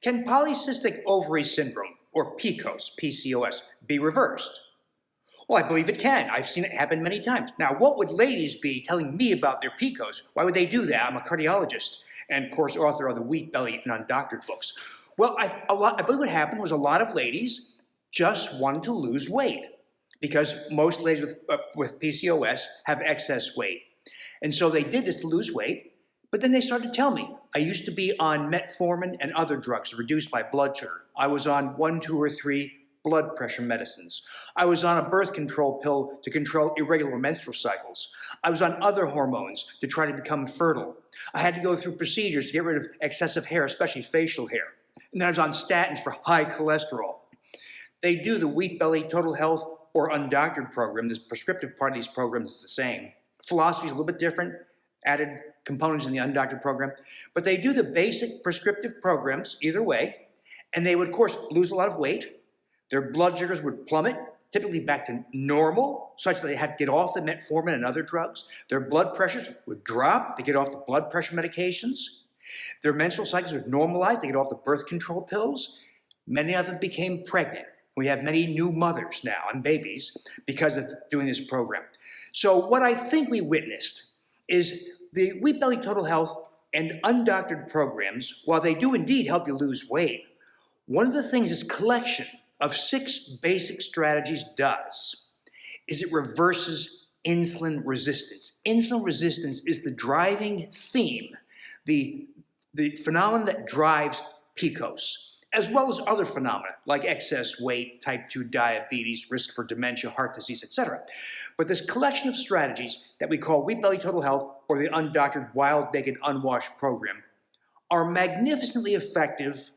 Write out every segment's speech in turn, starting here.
Can polycystic ovary syndrome, or PCOS, be reversed? Well, I believe it can. I've seen it happen many times. Now, what would ladies be telling me about their PCOS? Why would they do that? I'm a cardiologist and, of course, author of the Wheat Belly and Undoctored books. Well, I believe what happened was a lot of ladies just wanted to lose weight because most ladies with PCOS have excess weight. And so they did this to lose weight, but then they started to tell me, I used to be on metformin and other drugs to reduce my blood sugar. I was on 1, 2, or 3 blood pressure medicines. I was on a birth control pill to control irregular menstrual cycles. I was on other hormones to try to become fertile. I had to go through procedures to get rid of excessive hair, especially facial hair. And then I was on statins for high cholesterol. They do the Wheat Belly Total Health or Undoctored program. This prescriptive part of these programs is the same. Philosophy is a little bit different, added components in the Undoctored program. But they do the basic prescriptive programs either way, and they would, of course, lose a lot of weight. Their blood sugars would plummet, typically back to normal, such that they had to get off the metformin and other drugs. Their blood pressures would drop. They get off the blood pressure medications. Their menstrual cycles would normalize. They get off the birth control pills. Many of them became pregnant. We have many new mothers now and babies because of doing this program. So what I think we witnessed is the Wheat Belly Total Health and Undoctored programs, while they do indeed help you lose weight, one of the things this collection of 6 basic strategies does is it reverses insulin resistance. Insulin resistance is the driving theme, the phenomenon that drives PCOS, as well as other phenomena like excess weight, type 2 diabetes, risk for dementia, heart disease, etc. But this collection of strategies that we call Wheat Belly Total Health or the Undoctored Wild, Naked, Unwashed program are magnificently effective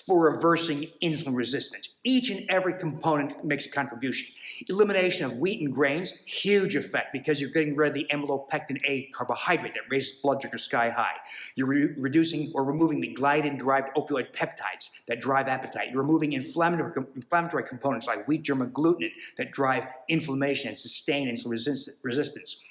for reversing insulin resistance. Each and every component makes a contribution. Elimination of wheat and grains, huge effect because you're getting rid of the amylopectin A carbohydrate that raises blood sugar sky high. You're reducing or removing the gliadin-derived opioid peptides that drive appetite. You're removing inflammatory components like wheat germ agglutinin that drive inflammation and sustain insulin resistance.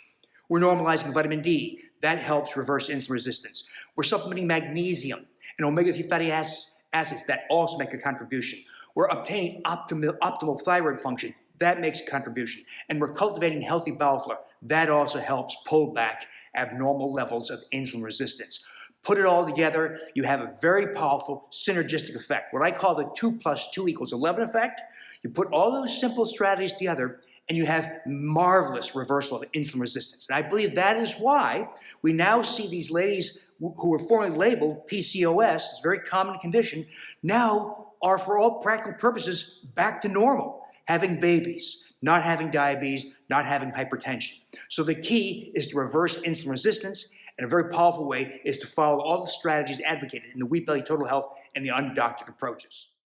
We're normalizing vitamin D. That helps reverse insulin resistance. We're supplementing magnesium and omega-3 fatty acids that also make a contribution. We're obtaining optimal thyroid function. That makes a contribution. And we're cultivating healthy bowel flora. That also helps pull back abnormal levels of insulin resistance. Put it all together, you have a very powerful synergistic effect. What I call the 2 + 2 = 11 effect. You put all those simple strategies together and you have marvelous reversal of insulin resistance. And I believe that is why we now see these ladies who were formerly labeled PCOS, it's a very common condition, now are for all practical purposes back to normal, having babies, not having diabetes, not having hypertension. So the key is to reverse insulin resistance, and a very powerful way is to follow all the strategies advocated in the Wheat Belly Total Health and the Undoctored approaches.